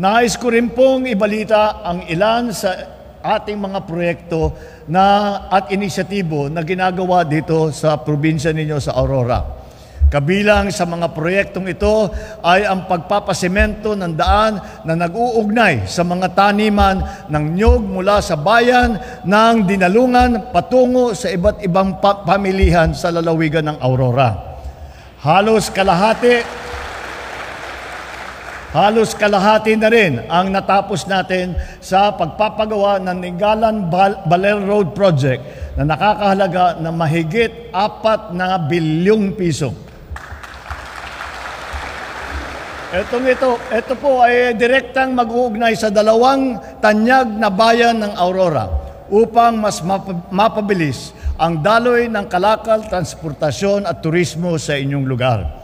Nais ko rin pong ibalita ang ilan sa ating mga proyekto at inisyatibo na ginagawa dito sa probinsya ninyo sa Aurora. Kabilang sa mga proyektong ito ay ang pagpapasemento ng daan na nag-uugnay sa mga taniman ng niyog mula sa bayan ng Dinalungan patungo sa iba't ibang pamilihan sa lalawigan ng Aurora. Halos kalahati na rin ang natapos natin sa pagpapagawa ng Ningalan Baler Road Project na nakakahalaga na mahigit 4 bilyong piso. Ito po ay direktang mag-uugnay sa 2 tanyag na bayan ng Aurora upang mas mapabilis ang daloy ng kalakal, transportasyon at turismo sa inyong lugar.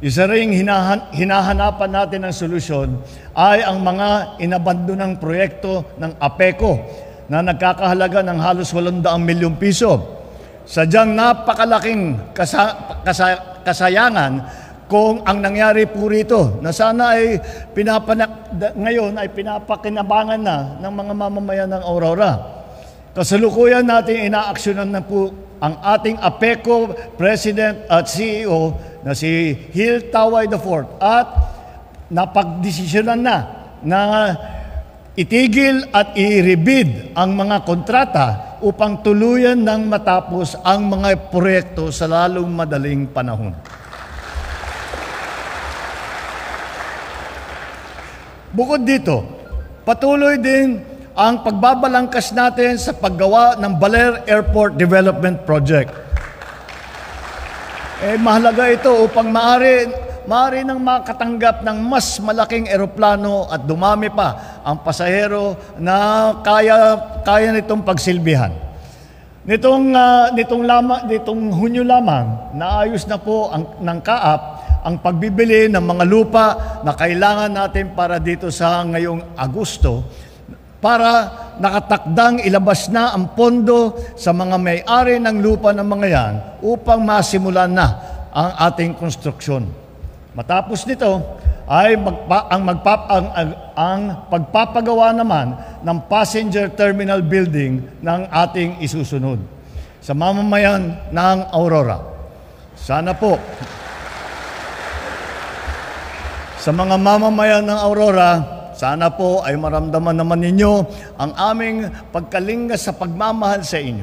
Isa ring hinahanapan natin ng solusyon ay ang mga inabandonang proyekto ng APECO na nagkakahalaga ng halos 800 milyong piso. Sadyang napakalaking kasayangan kung ang nangyari po rito na sana ay ngayon ay pinapakinabangan na ng mga mamamayan ng Aurora. Kasalukuyan natin inaaksyonan na po ang ating APECO President at CEO na si Hill Taway IV at napagdesisyonan na itigil at i-rebid ang mga kontrata upang tuluyan ng matapos ang mga proyekto sa lalong madaling panahon. Bukod dito, patuloy din ang pagbabalangkas natin sa paggawa ng Baler Airport Development Project. Mahalaga ito upang maaari nang makatanggap ng mas malaking eroplano at dumami pa ang pasahero na kaya nitong pagsilbihan. Nitong Hunyo lamang, naayos na po ng CAAP ang pagbibili ng mga lupa na kailangan natin para dito sa ngayong Agosto para nakatakdang ilabas na ang pondo sa mga may-ari ng lupa ng mga yan upang masimulan na ang ating konstruksyon. Matapos nito ay ang pagpapagawa naman ng passenger terminal building ng ating isusunod sa mamamayan ng Aurora. Sana po sa mga mamamayan ng Aurora, sana po ay maramdaman naman ninyo ang aming pagkalinga sa pagmamahal sa inyo.